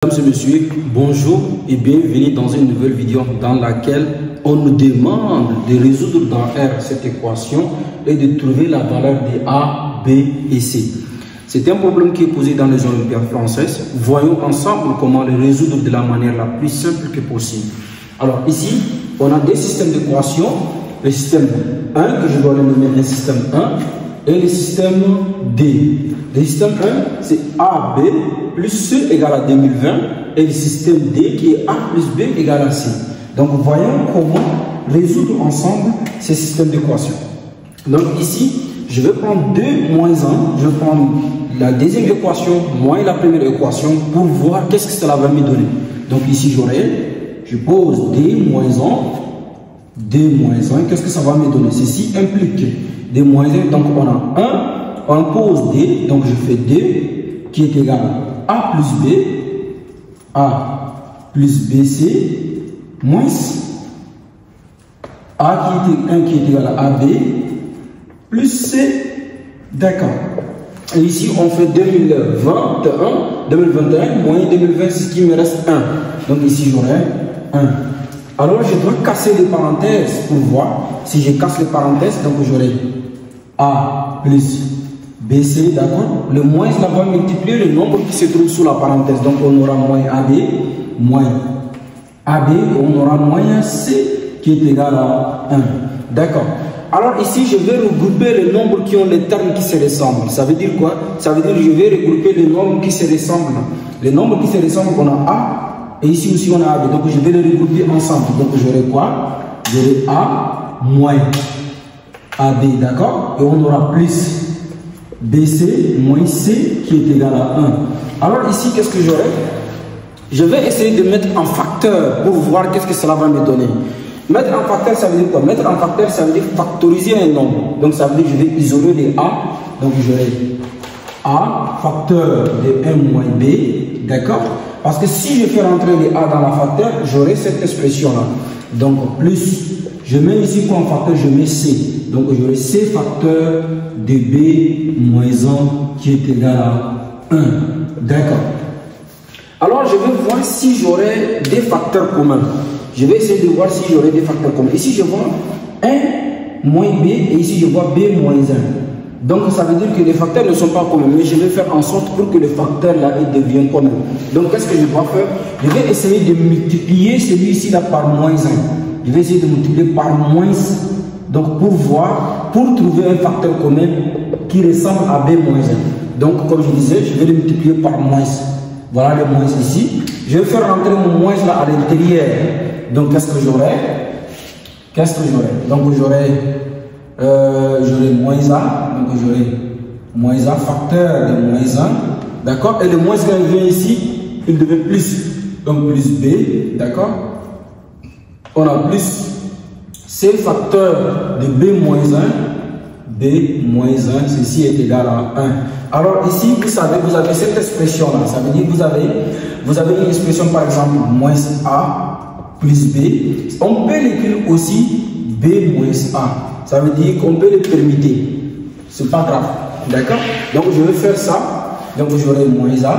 Mesdames et messieurs, bonjour et bienvenue dans une nouvelle vidéo dans laquelle on nous demande de résoudre dans R cette équation et de trouver la valeur de A, B et C. C'est un problème qui est posé dans les Olympiades françaises. Voyons ensemble comment le résoudre de la manière la plus simple que possible. Alors ici, on a deux systèmes d'équations. Le système 1, que je dois le nommer le système 1, et le système D. Le système 1, c'est AB plus C égale à 2020, et le système D qui est A plus B égale à C. Donc voyons comment résoudre ensemble ces systèmes d'équations. Donc ici, je vais prendre 2 moins 1, je vais prendre la deuxième équation moins la première équation pour voir qu'est-ce que cela va me donner. Donc ici, je pose D moins 1, D moins 1, qu'est-ce que ça va me donner? Ceci implique D moins 1, donc on a 1, on pose D, donc je fais D qui est égal à A plus B, A plus BC, moins A qui est égal à AB, plus C, d'accord. Et ici, on fait 2021 moins 2020, c'est ce qui me reste 1. Donc ici, j'aurai 1. Alors, je dois casser les parenthèses pour voir. Si je casse les parenthèses, donc j'aurai A plus BC, d'accord. Le moins, là va multiplier le nombre qui se trouve sous la parenthèse. Donc, on aura moins AB, on aura moins C qui est égal à 1. D'accord. Alors ici, je vais regrouper les nombres qui ont les termes qui se ressemblent. Ça veut dire quoi? Ça veut dire que je vais regrouper les nombres qui se ressemblent. Les nombres qui se ressemblent, on a A, et ici aussi on a AB. Donc je vais les regrouper ensemble. Donc j'aurai quoi? J'aurai A moins AB, d'accord? Et on aura plus BC moins C qui est égal à 1. Alors ici, qu'est-ce que j'aurai? Je vais essayer de mettre en facteur pour voir qu'est-ce que cela va me donner. Mettre en facteur, ça veut dire quoi? Mettre en facteur, ça veut dire factoriser un nombre. Donc ça veut dire que je vais isoler les A. Donc j'aurai A facteur de 1 moins B, d'accord? Parce que si je fais rentrer les A dans la facteur, j'aurai cette expression-là. Donc plus, je mets ici quoi en facteur? Je mets C. Donc j'aurai C facteur de B moins 1 qui est égal à 1. D'accord. Alors je vais voir si j'aurai des facteurs communs. Je vais essayer de voir si j'aurai des facteurs communs. Ici, je vois 1 moins B et ici, je vois B moins 1. Donc, ça veut dire que les facteurs ne sont pas communs. Mais je vais faire en sorte pour que le facteur là devienne commun. Donc, qu'est-ce que je dois faire? Je vais essayer de multiplier celui-ci là par moins 1. Je vais essayer de multiplier par moins 1. Donc, pour voir, pour trouver un facteur commun qui ressemble à B moins 1. Donc, comme je disais, je vais le multiplier par moins. Voilà le moins ici. Je vais faire rentrer mon moins là à l'intérieur. Donc, qu'est-ce que j'aurai? Donc, j'aurai moins A. Donc, j'aurai moins A facteur de moins 1. D'accord? Et le moins 1 vient ici, il devient plus. Donc, plus B. D'accord? On a plus C facteur de B moins 1. B moins 1, ceci est égal à 1. Alors, ici, vous savez, vous avez cette expression-là. Ça veut dire que vous avez une expression, par exemple, moins A plus B. On peut l'écrire aussi B moins A. Ça veut dire qu'on peut le permettre. C'est pas grave. D'accord? Donc, je vais faire ça. Donc, j'aurai moins A.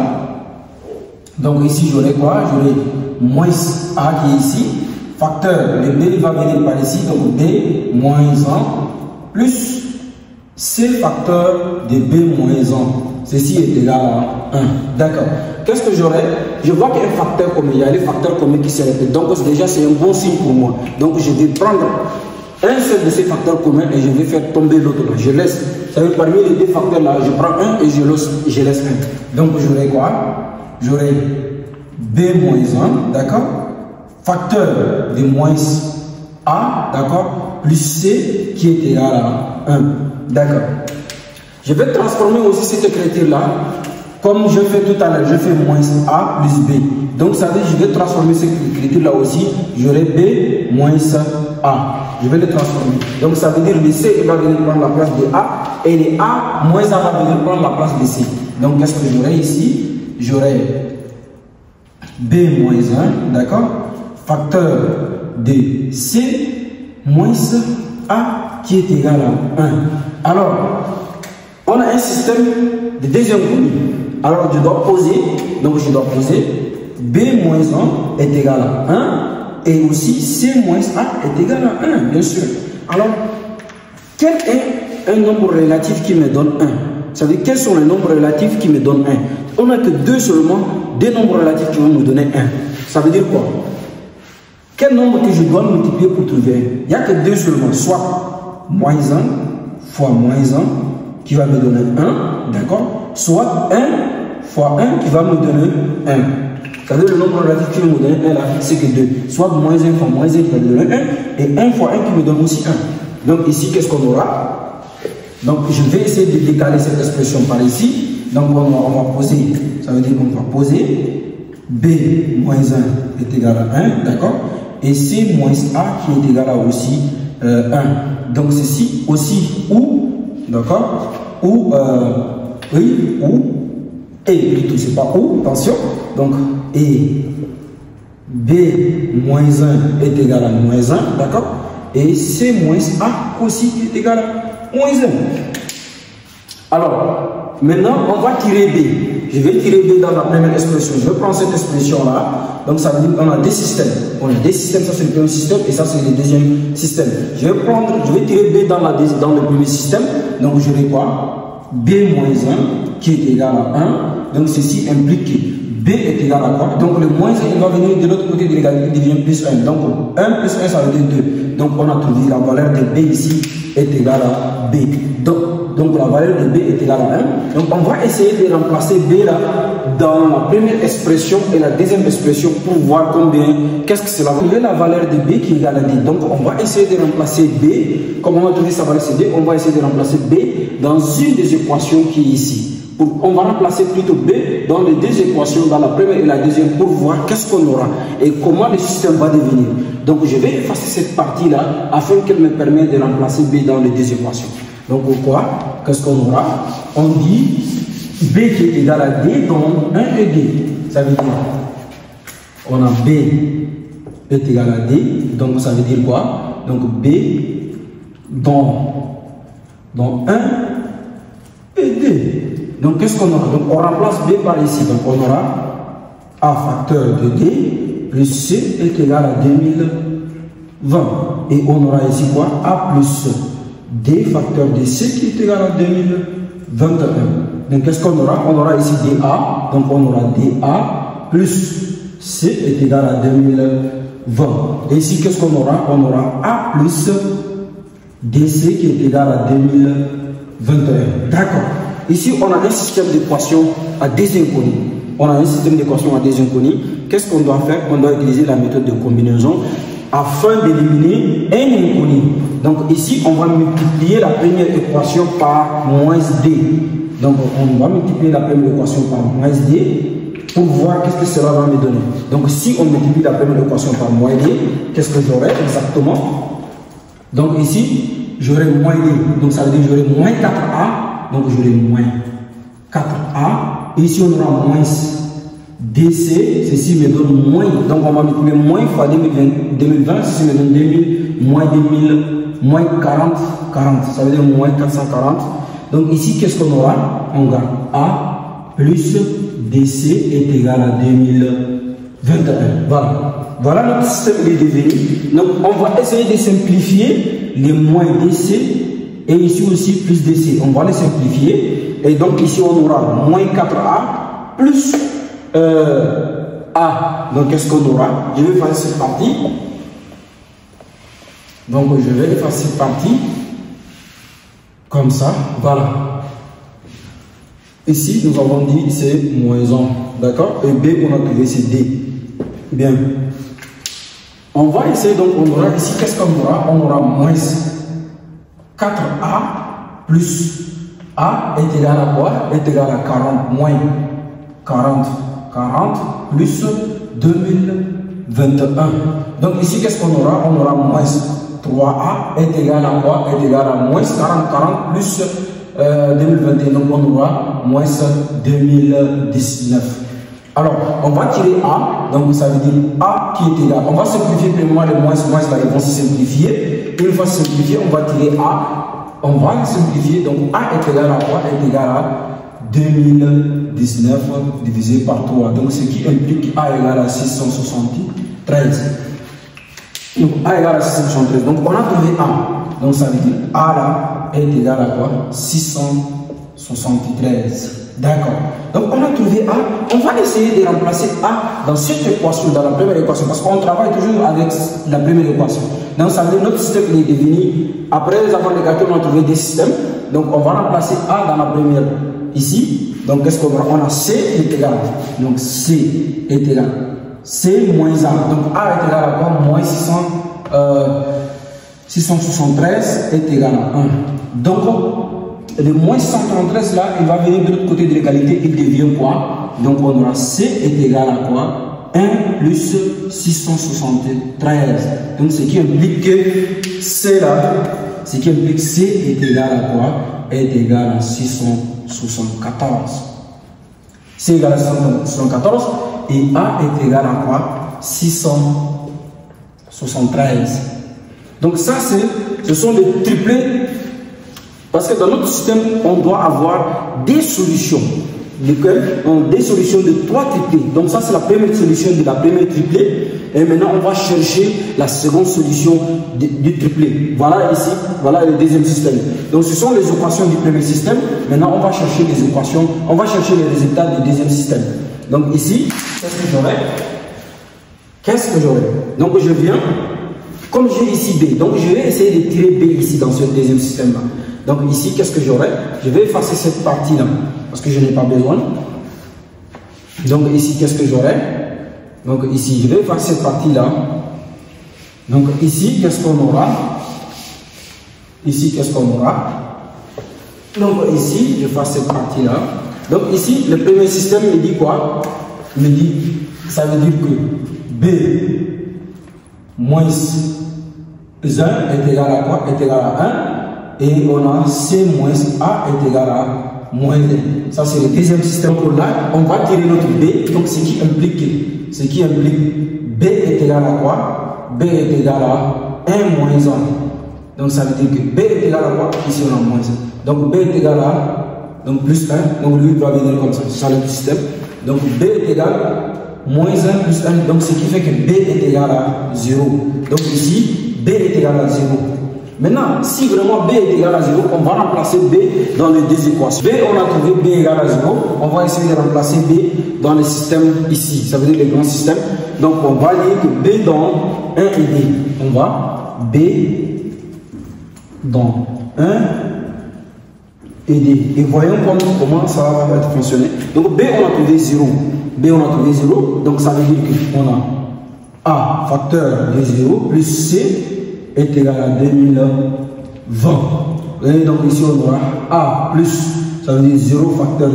Donc, ici, j'aurai quoi? J'aurai moins A qui est ici. Facteur, le B va venir par ici. Donc, B moins 1 plus C facteur de B moins 1. Ceci est égal à 1. D'accord. Qu'est-ce que j'aurai? Je vois qu'il y a un facteur commun. Il y a les facteurs communs qui se répètent. Donc déjà, c'est un bon signe pour moi. Donc je vais prendre un seul de ces facteurs communs et je vais faire tomber l'autre. Je laisse. Ça veut dire parmi les deux facteurs là, je prends un et je laisse un. Donc j'aurai quoi? J'aurai B moins 1. D'accord? Facteur de moins A. D'accord? Plus C qui est égal à 1. D'accord. Je vais transformer aussi cette écriture-là, comme je fais tout à l'heure, je fais moins A plus B. Donc ça veut dire que je vais transformer cette écriture-là aussi, j'aurai B moins A. Je vais le transformer. Donc ça veut dire que le C va venir prendre la place de A, et le A moins A va venir prendre la place de C. Donc qu'est-ce que j'aurai ici? J'aurai B moins 1, d'accord? Facteur de C moins A qui est égal à 1. Alors, on a un système de deuxième volume. Alors, je dois poser, donc je dois poser B moins 1 est égal à 1 et aussi C moins A est égal à 1, bien sûr. Alors, quel est un nombre relatif qui me donne 1? Ça veut dire quels sont les nombres relatifs qui me donnent 1? On n'a que deux seulement, deux nombres relatifs qui vont nous donner 1. Ça veut dire quoi? Quel nombre que je dois multiplier pour trouver 1? Il n'y a que deux seulement, soit moins 1 fois moins 1 qui va me donner 1, d'accord? Soit 1 fois 1 qui va me donner 1. Ça veut dire le nombre relatif qui va me donner 1 là, c'est que 2. Soit moins 1 fois moins 1 qui va me donner 1 et 1 fois 1 qui me donne aussi 1. Donc ici, qu'est-ce qu'on aura? Donc je vais essayer de décaler cette expression par ici. Donc on va poser, ça veut dire qu'on va poser B moins 1 est égal à 1, d'accord? Et C moins A qui est égal à aussi 1. Donc ceci aussi ou, d'accord? Ou, oui, ou, et plutôt, c'est pas ou, attention. Donc, et B moins 1 est égal à moins 1, d'accord? Et C moins A aussi est égal à moins 1. Alors, maintenant, on va tirer B. Je vais tirer B dans la première expression. Je vais prendre cette expression-là. Donc, ça veut dire qu'on a des systèmes. On a des systèmes, ça c'est le premier système et ça c'est le deuxième système. Je vais tirer B dans le premier système. Donc, je vais quoi? B moins 1 qui est égal à 1. Donc, ceci implique que B est égal à quoi? Donc, le moins 1, il va venir de l'autre côté de l'égalité, il devient plus 1. Donc, 1 plus 1, ça veut dire 2. Donc, on a trouvé la valeur de B ici est égale à B. Donc la valeur de B est égale à 1. Donc on va essayer de remplacer B là dans la première expression et la deuxième expression pour voir combien, qu'est-ce que cela va trouver la valeur de B qui est égale à D. Donc on va essayer de remplacer B, comme on a trouvé sa valeur c'est D, on va essayer de remplacer B dans une des équations qui est ici. On va remplacer plutôt B dans les deux équations, dans la première et la deuxième, pour voir qu'est-ce qu'on aura et comment le système va devenir. Donc je vais effacer cette partie-là afin qu'elle me permette de remplacer B dans les deux équations. Donc pourquoi? Qu'est-ce qu'on aura? On dit B qui est égal à D, donc 1 et D. Ça veut dire, on a B est égal à D, donc ça veut dire quoi? Donc B dans 1 et D. Donc, qu'est-ce qu'on aura? Donc, on remplace B par ici. Donc, on aura A facteur de D plus C est égal à 2020. Et on aura ici quoi? A plus D facteur de C qui est égal à 2021. Donc, qu'est-ce qu'on aura? On aura ici DA. Donc, on aura DA plus C est égal à 2020. Et ici, qu'est-ce qu'on aura? On aura A plus DC qui est égal à 2021. D'accord. Ici, on a un système d'équations à des inconnus. On a un système d'équations à des inconnus. Qu'est-ce qu'on doit faire? On doit utiliser la méthode de combinaison afin d'éliminer un inconnu. Donc ici, on va multiplier la première équation par moins D. Donc on va multiplier la première équation par moins D pour voir qu'est-ce que cela va me donner. Donc si on multiplie la première équation par moins D, qu'est-ce que j'aurai exactement? Donc ici, j'aurai moins D. Donc ça veut dire que j'aurai moins 4A. Donc j'aurai moins 4A. Et ici on aura moins DC. Ceci me donne moins. Donc on va multiplier moins fois 2020. Ceci me donne 2000, moins 2000, moins 40, 40. Ça veut dire moins 440. Donc ici qu'est-ce qu'on aura? On aura A plus DC est égal à 2021. Voilà. Voilà notre système est devenu. Donc on va essayer de simplifier les moins DC. Et ici aussi plus DC, on va les simplifier. Et donc ici on aura moins 4A plus A. Donc qu'est-ce qu'on aura? Je vais faire cette partie. Donc je vais faire cette partie. Comme ça, voilà. Ici nous avons dit c'est moins 1. D'accord? Et B on a trouvé c'est D. Bien. On va essayer donc on aura ici qu'est-ce qu'on aura? On aura moins 4A plus A est égal à quoi? Est égal à 40 moins 40 plus 2021. Donc ici qu'est-ce qu'on aura? On aura moins 3A est égal à quoi? Est égal à moins 40 plus 2021. Donc on aura moins 2019. Alors, on va tirer A, donc ça veut dire A qui est égal. On va simplifier premièrement les moins là, ils vont se simplifier. Une fois simplifié, on va tirer A. On va simplifier, donc A est égal à quoi? Est égal à 2019 divisé par 3. Donc, ce qui implique A égale à 673. Donc, A égale à 673. Donc, on a trouvé A. Donc, ça veut dire A là est égal à quoi? 673. D'accord. Donc, on a trouvé A. On va essayer de remplacer A dans cette équation, dans la première équation, parce qu'on travaille toujours avec la première équation. Donc, ça veut dire que notre système est devenu, après avoir les calculs, on a trouvé des systèmes. Donc, on va remplacer A dans la première ici. Donc, qu'est-ce qu'on va? On a C est égal. Donc, C est égal. C moins A. Donc, A est égal à quoi? Moins 673 est égal à 1. Donc, le moins 133 là, il va venir de l'autre côté de l'égalité, il devient quoi? Donc on aura C est égal à quoi? 1 plus 673. Donc ce qui implique que C là, ce qui implique C est égal à quoi? Est égal à 674. C est égal à 674 et A est égal à quoi? 673. Donc ça ce sont des triplés. Parce que dans notre système, on doit avoir des solutions. Lesquelles ont des solutions de 3 triplés. Donc ça, c'est la première solution de la première triplé. Et maintenant, on va chercher la seconde solution du triplé. Voilà ici, voilà le deuxième système. Donc ce sont les équations du premier système. Maintenant, on va chercher les équations, on va chercher les résultats du deuxième système. Donc ici, qu'est-ce que j'aurai? Qu'est-ce que j'aurai? Donc je viens, comme j'ai ici B, donc je vais essayer de tirer B ici dans ce deuxième système-là. Donc ici, qu'est-ce que j'aurai? Je vais effacer cette partie-là, parce que je n'ai pas besoin. Donc ici, qu'est-ce que j'aurai? Donc ici, je vais effacer cette partie-là. Donc ici, qu'est-ce qu'on aura? Ici, qu'est-ce qu'on aura? Donc ici, j'efface cette partie-là. Donc ici, le premier système me dit quoi? Me dit, ça veut dire que B moins 1 est égal à quoi? Est égal à 1. Et on a C moins A est égal à moins 1. Ça, c'est le deuxième système. Pour là, on va tirer notre B. Donc, ce qui implique B est égal à quoi? B est égal à 1 moins 1. Donc, ça veut dire que B est égal à quoi? Ici, on a moins 1. Donc, B est égal à donc plus 1. Donc, lui doit venir comme ça. C'est ça le système. Donc, B est égal à moins 1 plus 1. Donc, ce qui fait que B est égal à 0. Donc, ici, B est égal à 0. Maintenant, si vraiment B est égal à 0, on va remplacer B dans les deux équations. B, on a trouvé B égal à 0. On va essayer de remplacer B dans le système ici. Ça veut dire le grand système. Donc, on va dire que B dans 1 et D. On va B dans 1 et D. Et voyons comment ça va être fonctionné. Donc, B, on a trouvé 0. B, on a trouvé 0. Donc, ça veut dire qu'on a A facteur de 0 plus C est égal à 2020. Et donc ici on aura A plus, ça veut dire 0 facteur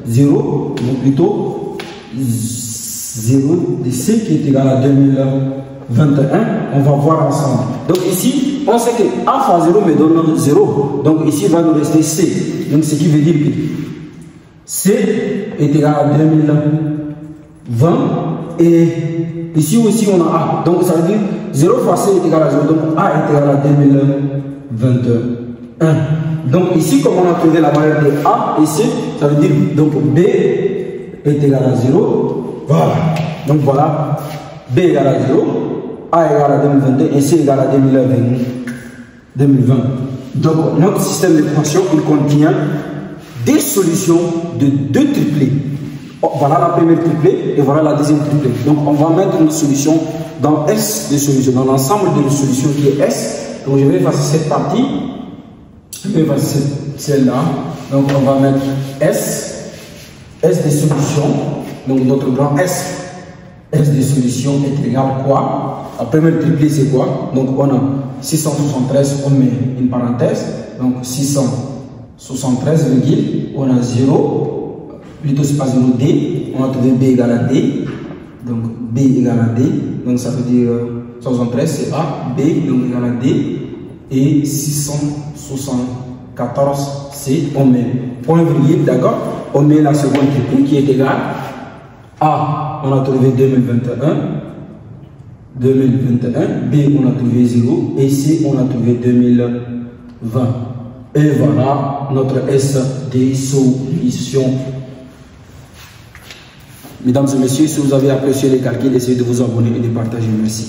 0, donc plutôt 0 de C qui est égal à 2021. On va voir ensemble. Donc ici, on sait que A fois 0 me donne 0. Donc ici il va nous rester C. Donc ce qui veut dire que C est égal à 2020 et ici aussi on a A. Donc ça veut dire 0 fois C est égal à 0. Donc A est égal à 2021. Donc ici, comme on a trouvé la valeur de A et C, ça veut dire donc B est égal à 0. Voilà. Donc voilà, B égale à 0, A égale à 2021 et C égale à 2020. Donc notre système d'équation, il contient des solutions de deux triplés. Voilà la première triplée et voilà la deuxième triplée. Donc on va mettre une solution dans S des solutions, dans l'ensemble des solutions qui est S. Donc je vais effacer cette partie, je vais effacer celle-là. Donc on va mettre S des solutions. Donc notre grand S des solutions est égal à quoi? La première triplée c'est quoi? Donc on a 673, on met une parenthèse. Donc 673, on a 0. Plutôt c'est pas 0, D, on a trouvé B égale à D, donc B égale à D, donc ça veut dire 73 c'est A, B donc égale à D, et 674 c'est, on met point virgule, d'accord, on met la seconde triplée qui est égale A, on a trouvé 2021, B on a trouvé 0, et C on a trouvé 2020. Et voilà notre S des solutions. Mesdames et messieurs, si vous avez apprécié les calculs, essayez de vous abonner et de partager. Merci.